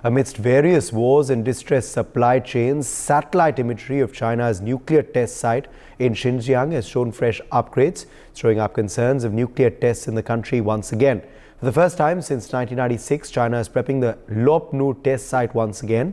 Amidst various wars and distressed supply chains, satellite imagery of China's nuclear test site in Xinjiang has shown fresh upgrades, throwing up concerns of nuclear tests in the country once again. For the first time since 1996, China is prepping the Lopnu test site once again.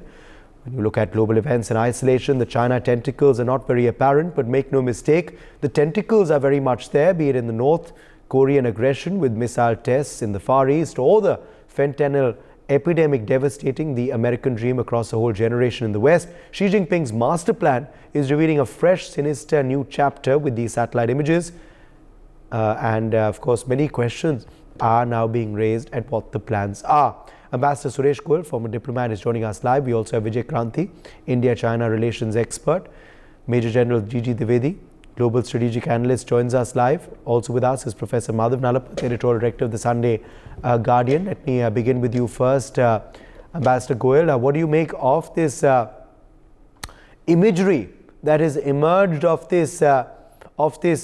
When you look at global events in isolation, the China tentacles are not very apparent, but make no mistake, the tentacles are very much there, be it in the North Korean aggression with missile tests in the Far East, or the fentanyl epidemic devastating the American dream across a whole generation in the West. Xi Jinping's master plan is revealing a fresh, sinister new chapter with these satellite images. Of course, many questions are now being raised at what the plans are. Ambassador Suresh Goel, former diplomat, is joining us live. We also have Vijay Kranti, India-China relations expert. Major General Gigi Dwivedi, global strategic analyst, joins us live. Also with us is Professor Madhav Nalapat, editorial director of the Sunday Guardian. Let me begin with you first, Ambassador Goel. What do you make of this imagery that has emerged of this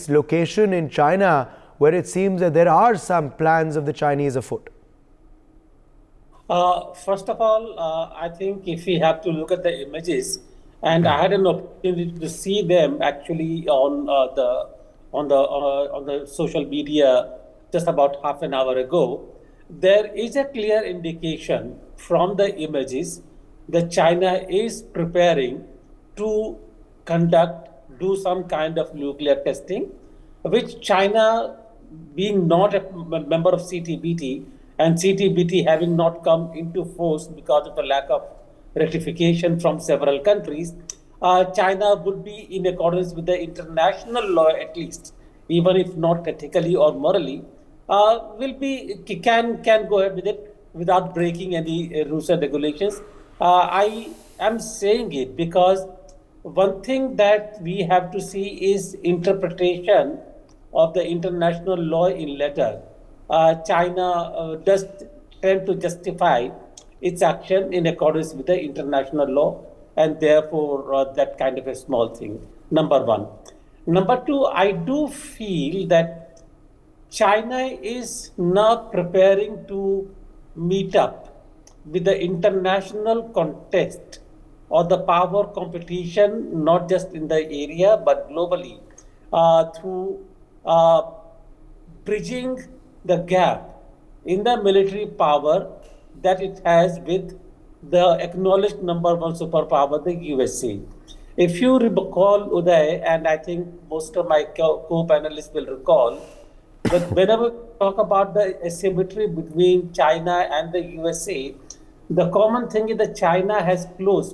location in China, where it seems that there are some plans of the Chinese afoot? First of all, I think if we have to look at the images, and I had an opportunity to see them actually on the social media just about half an hour ago, there is a clear indication from the images that China is preparing to do some kind of nuclear testing, which China, being not a member of CTBT, and CTBT having not come into force because of the lack of ratification from several countries, China would be in accordance with the international law, at least, even if not ethically or morally, can go ahead with it without breaking any rules and regulations. I am saying it because one thing that we have to see is interpretation of the international law in letter. China does tend to justify its action in accordance with the international law, and therefore that kind of a small thing, number one. Number two, I do feel that China is now preparing to meet up with the international contest or the power competition, not just in the area but globally, through bridging the gap in the military power that it has with the acknowledged number one superpower, the USA. If you recall, Uday, and I think most of my co-panelists will recall, that whenever we talk about the asymmetry between China and the USA, the common thing is that China has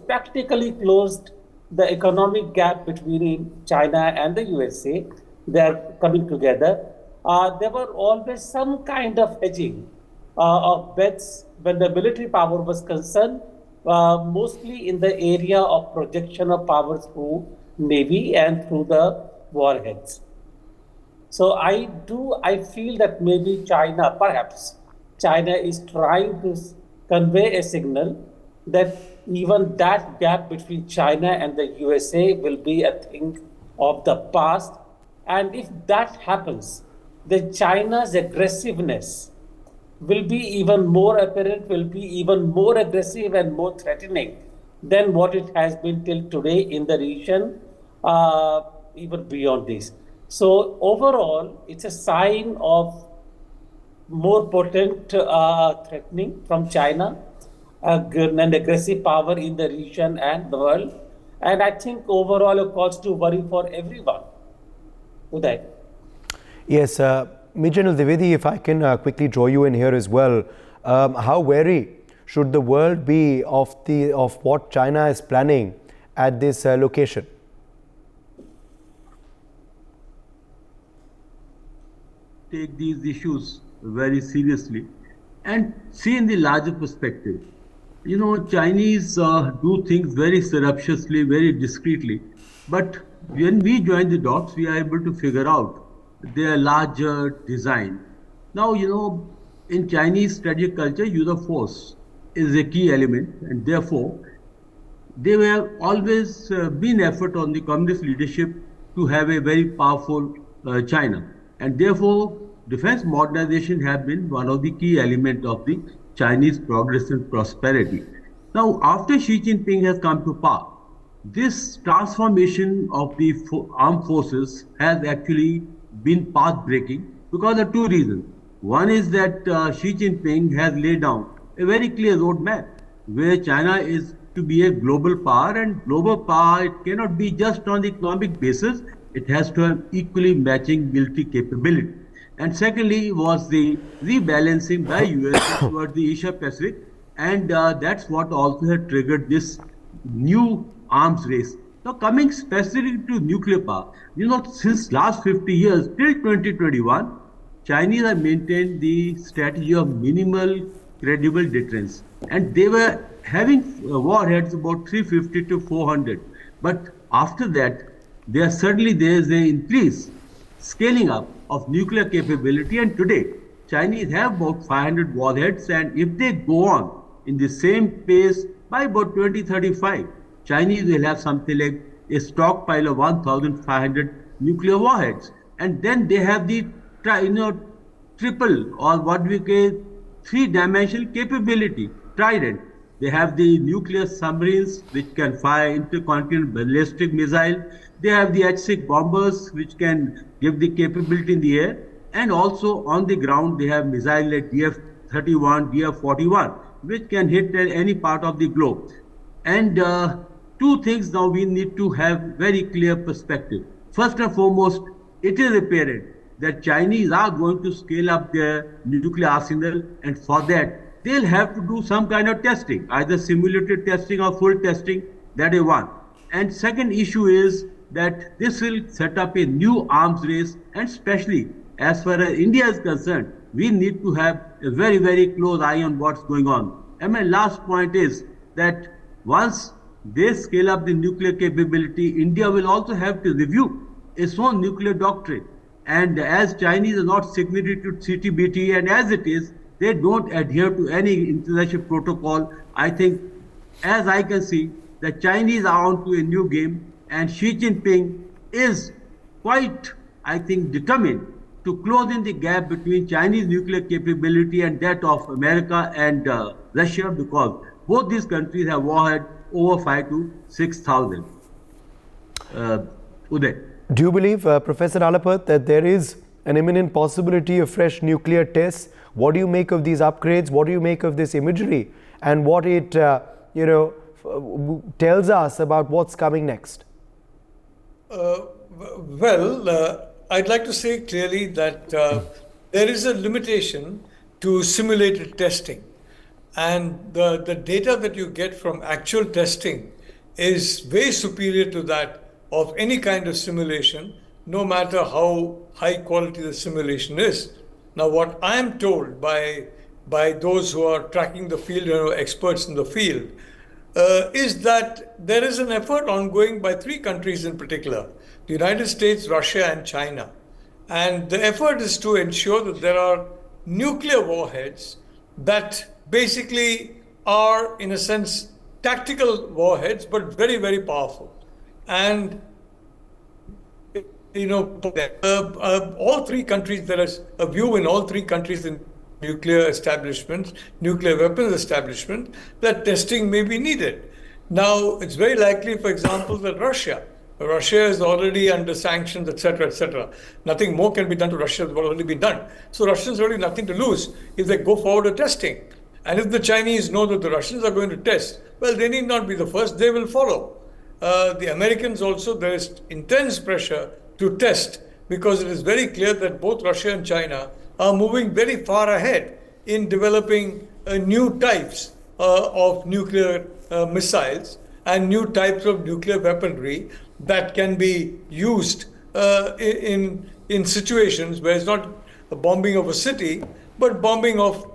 practically closed the economic gap between China and the USA. They are coming together. There were always some kind of hedging of bets when the military power was concerned, mostly in the area of projection of power through Navy and through the warheads. So I feel that maybe perhaps China is trying to convey a signal that even that gap between China and the USA will be a thing of the past. And if that happens, then China's aggressiveness will be even more apparent, will be even more aggressive and more threatening than what it has been till today in the region, even beyond this. So overall, it's a sign of more potent threatening from China and aggressive power in the region and the world. And I think overall a cause to worry for everyone. Uday. Yes, Major General Dwivedi, if I can quickly draw you in here as well. How wary should the world be of what China is planning at this location? Take these issues very seriously and see in the larger perspective. You know, Chinese do things very surreptitiously, very discreetly. But when we join the dots, we are able to figure out their larger design. Now, you know, in Chinese strategic culture, use of force is a key element, and therefore, there have always been effort on the communist leadership to have a very powerful China. And therefore, defense modernization have been one of the key elements of the Chinese progress and prosperity. Now, after Xi Jinping has come to power, this transformation of the armed forces has actually been path breaking because of two reasons. One is that Xi Jinping has laid down a very clear roadmap where China is to be a global power, and global power it cannot be just on the economic basis, it has to have equally matching military capability. And secondly was the rebalancing by USA towards the Asia Pacific, and that's what also had triggered this new arms race. Now, coming specifically to nuclear power, since last 50 years till 2021, Chinese have maintained the strategy of minimal credible deterrence, and they were having warheads about 350 to 400. But after that, there is an increase, scaling up of nuclear capability, and today Chinese have about 500 warheads, and if they go on in the same pace by about 2035, Chinese will have something like a stockpile of 1,500 nuclear warheads, and then they have the triple or what we call three-dimensional capability, trident. They have the nuclear submarines which can fire intercontinental ballistic missile. They have the H-6 bombers which can give the capability in the air, and also on the ground they have missiles like DF-31, DF-41 which can hit any part of the globe. And two things now we need to have very clear perspective. First and foremost, it is apparent that Chinese are going to scale up their nuclear arsenal, and for that they'll have to do some kind of testing, either simulated testing or full testing. That is one. And second issue is that this will set up a new arms race, and especially as far as India is concerned, we need to have a very, very close eye on what's going on. And my last point is that once they scale up the nuclear capability, India will also have to review its own nuclear doctrine. And as Chinese are not signatory to CTBT, and as it is, they don't adhere to any international protocol. I think, as I can see, the Chinese are on to a new game, and Xi Jinping is quite, I think, determined to close in the gap between Chinese nuclear capability and that of America and Russia, because both these countries have warheads over 5 to 6,000. Uday. Do you believe, Professor Alapat, that there is an imminent possibility of fresh nuclear tests? What do you make of these upgrades? What do you make of this imagery? And what it, tells us about what's coming next? I'd like to say clearly that there is a limitation to simulated testing. And the data that you get from actual testing is way superior to that of any kind of simulation, no matter how high quality the simulation is. Now, what I am told by those who are tracking the field, experts in the field, is that there is an effort ongoing by three countries in particular, the United States, Russia, and China. And the effort is to ensure that there are nuclear warheads that basically are, in a sense, tactical warheads, but very, very powerful. And all three countries, there is a view in all three countries in nuclear establishments, nuclear weapons establishment, that testing may be needed. Now, it's very likely, for example, that Russia is already under sanctions, etc., etc. Nothing more can be done to Russia than what already been done. So Russians really nothing to lose if they go forward with testing. And if the Chinese know that the Russians are going to test, well, they need not be the first, they will follow. The Americans also, there is intense pressure to test, because it is very clear that both Russia and China are moving very far ahead in developing new types of nuclear missiles and new types of nuclear weaponry that can be used in situations where it's not a bombing of a city, but bombing of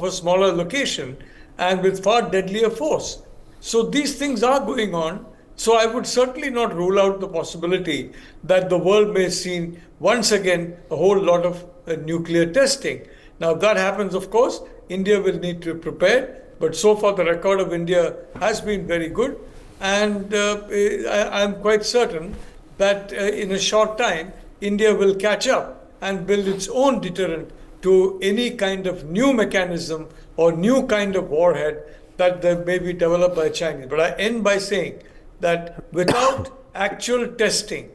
a smaller location and with far deadlier force. So these things are going on. So I would certainly not rule out the possibility that the world may see once again a whole lot of nuclear testing. Now, if that happens, of course, India will need to prepare. But so far, the record of India has been very good. And I'm quite certain that in a short time, India will catch up and build its own deterrent to any kind of new mechanism or new kind of warhead that they may be developed by Chinese. But I end by saying that without actual testing,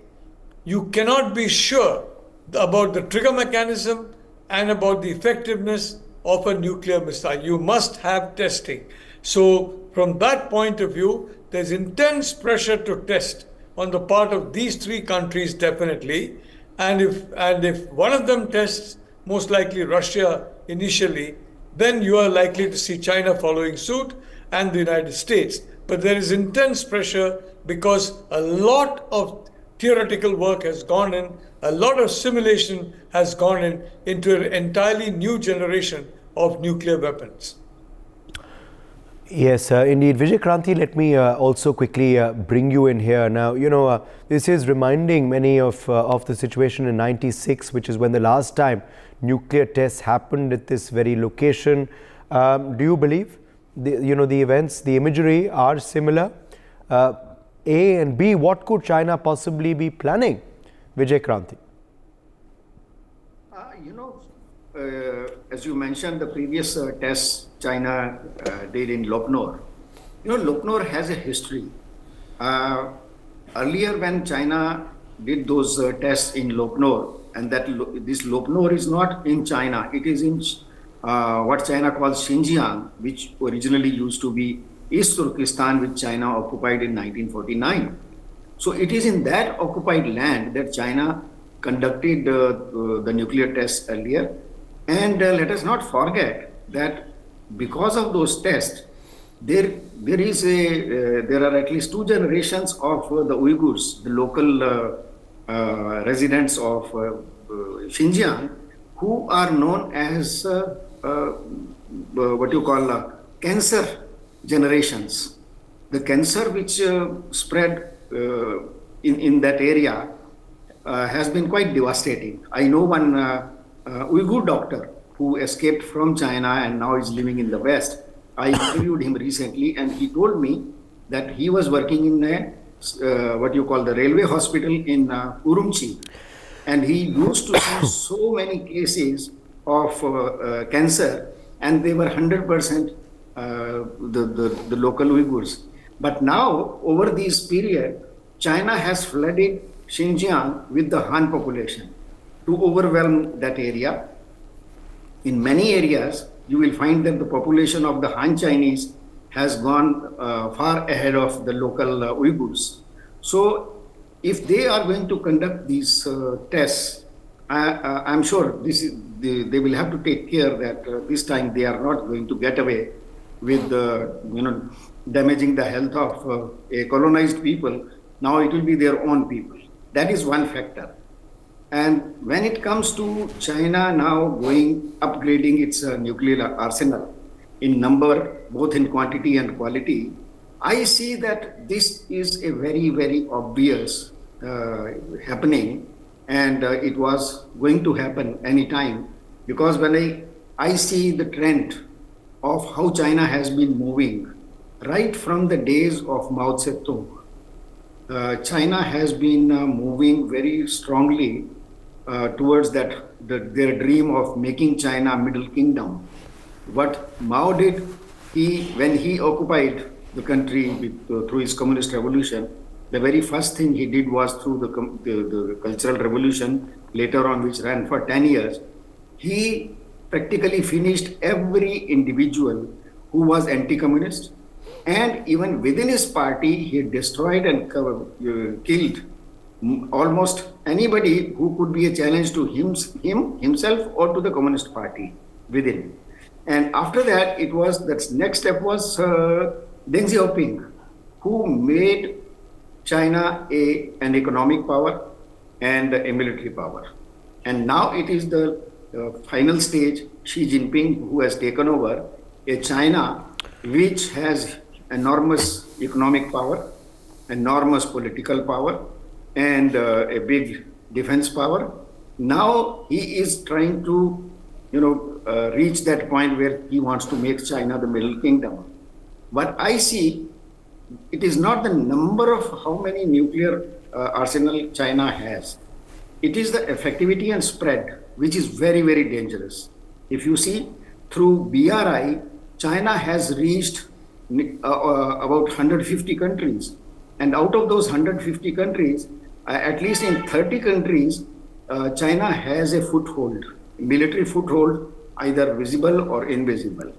you cannot be sure about the trigger mechanism and about the effectiveness of a nuclear missile. You must have testing. So, from that point of view, there's intense pressure to test on the part of these three countries, definitely. And if one of them tests, most likely Russia initially, then you are likely to see China following suit and the United States. But there is intense pressure because a lot of theoretical work has gone in, a lot of simulation has gone in into an entirely new generation of nuclear weapons. Yes, indeed. Vijay Kranti, let me also quickly bring you in here. Now, this is reminding many of the situation in '96, which is when the last time nuclear tests happened at this very location. Do you believe the events, the imagery are similar? A and B, what could China possibly be planning? Vijay Kranti. As you mentioned, the previous tests China did in Lopnor. Lopnor has a history. Earlier, when China did those tests in Lopnor, and this Lopnor is not in China, it is in what China calls Xinjiang, which originally used to be East Turkestan, which China occupied in 1949. So it is in that occupied land that China conducted the nuclear tests earlier. And let us not forget that because of those tests, there are at least two generations of the Uyghurs, the local residents of Xinjiang, who are known as what you call cancer generations. The cancer which spread in that area has been quite devastating. I know one Uyghur doctor who escaped from China and now is living in the West. I interviewed him recently, and he told me that he was working in what you call the railway hospital in Urumqi, and he used to see so many cases of cancer, and they were 100% the local Uyghurs. But now, over this period, China has flooded Xinjiang with the Han population to overwhelm that area. In many areas, you will find that the population of the Han Chinese has gone far ahead of the local Uyghurs. So, if they are going to conduct these tests, I'm sure they will have to take care that this time they are not going to get away with damaging the health of a colonized people. Now it will be their own people. That is one factor. And when it comes to China now upgrading its nuclear arsenal in number, both in quantity and quality, I see that this is a very, very obvious happening, and it was going to happen anytime, because when I see the trend of how China has been moving right from the days of Mao Zedong, China has been moving very strongly towards their dream of making China a middle kingdom. What Mao did, when he occupied the country through his communist revolution, the very first thing he did was through the Cultural Revolution, later on, which ran for 10 years, he practically finished every individual who was anti-communist, and even within his party, he destroyed and killed almost anybody who could be a challenge to himself or to the Communist Party within. And after that, next step was Deng Xiaoping, who made China an economic power and a military power. And now it is the final stage, Xi Jinping, who has taken over a China which has enormous economic power, enormous political power, and a big defense power. Now he is trying to, reach that point where he wants to make China the middle kingdom. But I see it is not the number of how many nuclear arsenal China has. It is the effectivity and spread, which is very, very dangerous. If you see, through BRI, China has reached about 150 countries. And out of those 150 countries, at least in 30 countries, China has a foothold, military foothold, either visible or invisible.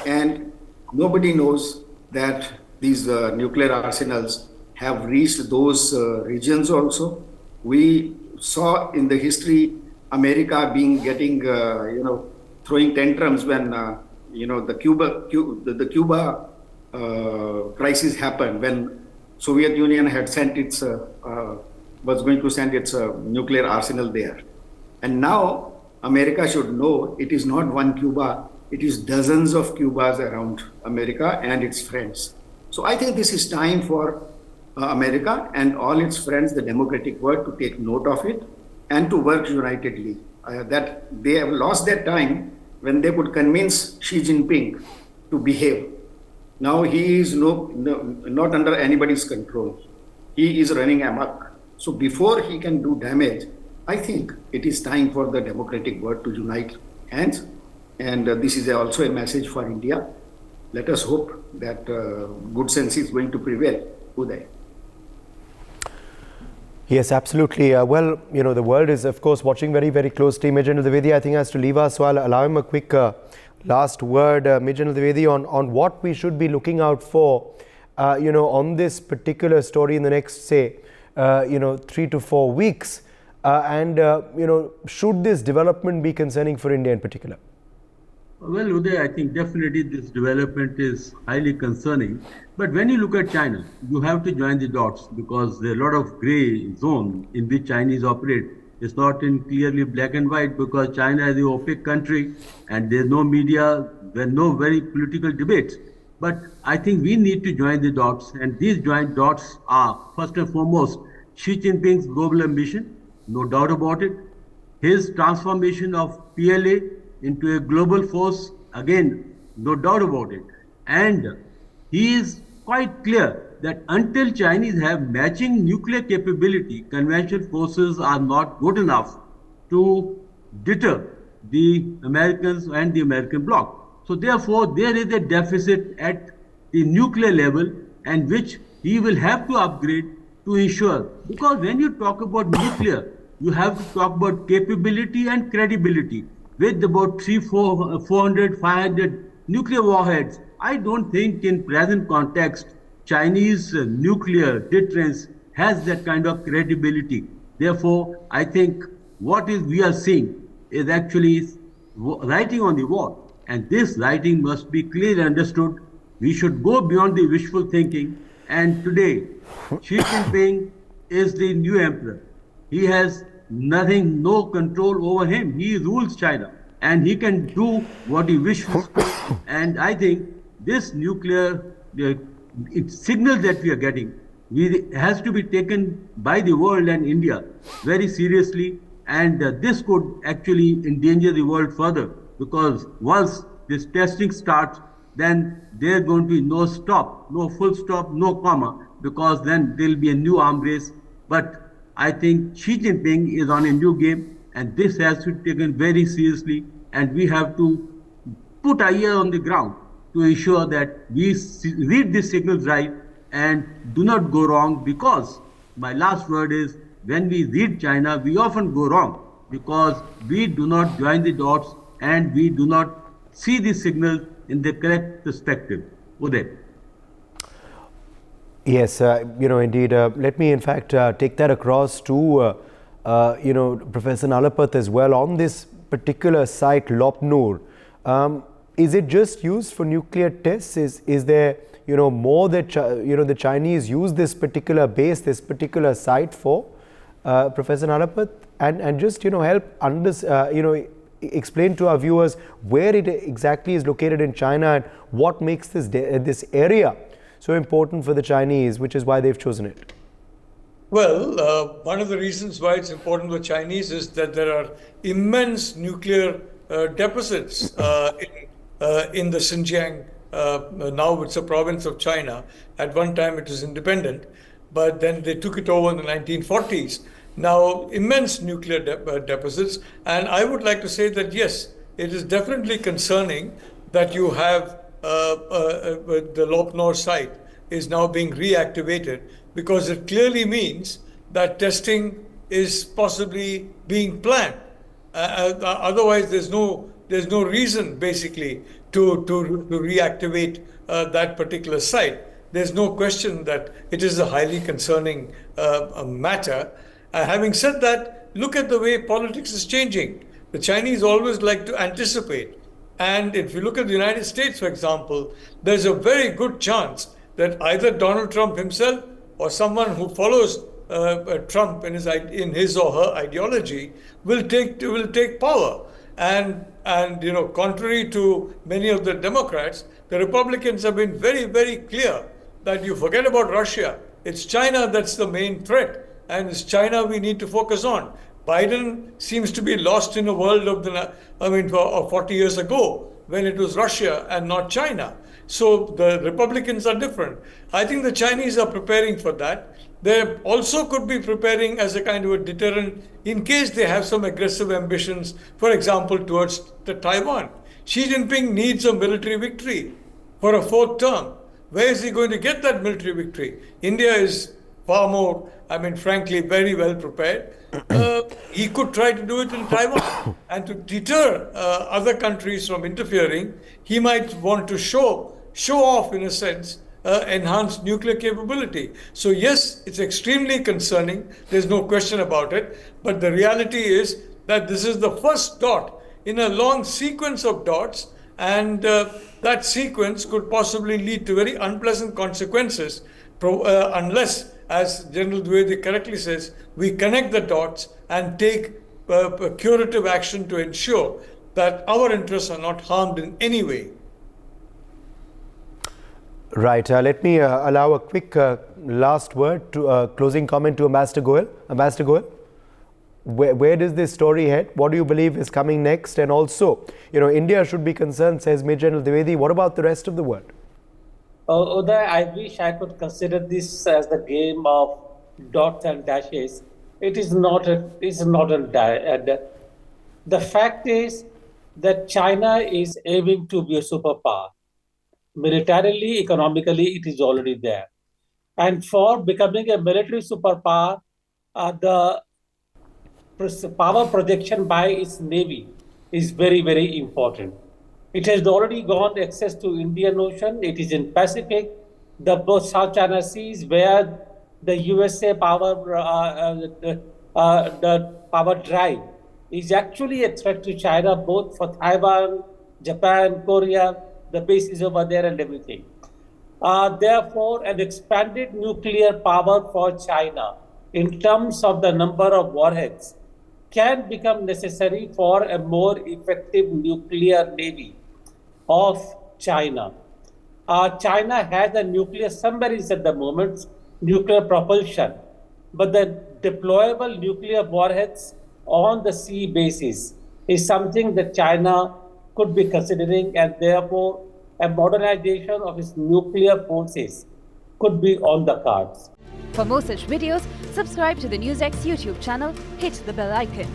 And nobody knows that these nuclear arsenals have reached those regions also. We saw in the history America getting throwing tantrums when the Cuba crisis happened, when Soviet Union had sent its was going to send its nuclear arsenal there. And now America should know it is not one Cuba, it is dozens of Cubas around America and its friends. So I think this is time for America and all its friends, the democratic world, to take note of it and to work unitedly. That they have lost their time when they could convince Xi Jinping to behave. Now he is not under anybody's control. He is running amok. So before he can do damage, I think it is time for the democratic world to unite hands. And this is also a message for India. Let us hope that good sense is going to prevail. Uday. Yes, absolutely. Well, the world is, of course, watching very, very closely. Majendra Dwivedi, I think, has to leave us, so I'll allow him a quick last word. Majendra Dwivedi, on what we should be looking out for, on this particular story in the next, say, 3 to 4 weeks. Should this development be concerning for India in particular? Well, Uday, I think definitely this development is highly concerning. But when you look at China, you have to join the dots, because there are a lot of gray zone in which Chinese operate. It's not in clearly black and white, because China is an opaque country and there's no media, there are no very political debates. But I think we need to join the dots, and these joint dots are, first and foremost, Xi Jinping's global ambition, no doubt about it. His transformation of PLA into a global force, again, no doubt about it. And he is quite clear that until Chinese have matching nuclear capability, conventional forces are not good enough to deter the Americans and the American bloc. So therefore, there is a deficit at the nuclear level, and which he will have to upgrade to ensure. Because when you talk about nuclear, you have to talk about capability and credibility. With about 400, 500 nuclear warheads, I don't think in present context, Chinese nuclear deterrence has that kind of credibility. Therefore, I think what we are seeing is actually writing on the wall. And this writing must be clearly understood. We should go beyond the wishful thinking. And today, Xi Jinping is the new emperor. He has nothing, no control over him. He rules China and he can do what he wishes. And I think this nuclear signal that we are getting has to be taken by the world and India very seriously. And this could actually endanger the world further, because once this testing starts, then there's going to be no stop, no full stop, no comma, because then there'll be a new arm race. But I think Xi Jinping is on a new game, and this has to be taken very seriously, and we have to put our ear on the ground to ensure that we read the signals right and do not go wrong, because my last word is, when we read China, we often go wrong, because we do not join the dots and we do not see the signals in the correct perspective. Uday. Yes, indeed. Let me, in fact, take that across to, Professor Nalapath as well. On this particular site, Lopnur, is it just used for nuclear tests? Is there, more that, the Chinese use this particular base, this particular site for, Professor Nalapath? And just, help explain to our viewers where it exactly is located in China and what makes this area so important for the Chinese, which is why they've chosen it. Well, one of the reasons why it's important for Chinese is that there are immense nuclear deposits in the Xinjiang. Now it's a province of China. At one time it was independent, but then they took it over in the 1940s. Now, immense nuclear deposits. And I would like to say that, yes, it is definitely concerning that you have the Lopnor site is now being reactivated, because it clearly means that testing is possibly being planned. Otherwise, there's no reason basically to reactivate that particular site. There's no question that it is a highly concerning matter. Having said that, look at the way politics is changing. The Chinese always like to anticipate. And if you look at the United States, for example, there's a very good chance that either Donald Trump himself or someone who follows Trump in his or her ideology will take power. And contrary to many of the Democrats, the Republicans have been very, very clear that you forget about Russia. It's China that's the main threat, and it's China we need to focus on. Biden seems to be lost in a world of 40 years ago, when it was Russia and not China. So the Republicans are different. I think the Chinese are preparing for that. They also could be preparing as a kind of a deterrent in case they have some aggressive ambitions, for example, towards Taiwan. Xi Jinping needs a military victory for a fourth term. Where is he going to get that military victory? India is far more, frankly, very well prepared. He could try to do it in Taiwan. And to deter other countries from interfering, he might want to show off, in a sense, enhanced nuclear capability. So yes, it's extremely concerning. There's no question about it. But the reality is that this is the first dot in a long sequence of dots, and that sequence could possibly lead to very unpleasant consequences unless, as General Dwivedi correctly says, we connect the dots and take curative action to ensure that our interests are not harmed in any way. Right. Let me allow a quick last word, to closing comment to Ambassador Goel. Ambassador Goel, where does this story head? What do you believe is coming next? And also, India should be concerned, says Major General Dwivedi. What about the rest of the world? Uday, I wish I could consider this as the game of dots and dashes. It is not. The fact is that China is aiming to be a superpower. Militarily, economically, it is already there. And for becoming a military superpower, the power projection by its navy is very, very important. It has already got access to Indian Ocean. It is in Pacific, both South China Seas, where the USA the power drive is actually a threat to China, both for Taiwan, Japan, Korea, the bases over there and everything. Therefore, an expanded nuclear power for China in terms of the number of warheads can become necessary for a more effective nuclear navy of China. China has a nuclear submarines at the moment, nuclear propulsion, but the deployable nuclear warheads on the sea basis is something that China could be considering, and therefore a modernization of its nuclear forces could be on the cards. For more such videos, subscribe to the NewsX YouTube channel, hit the bell icon.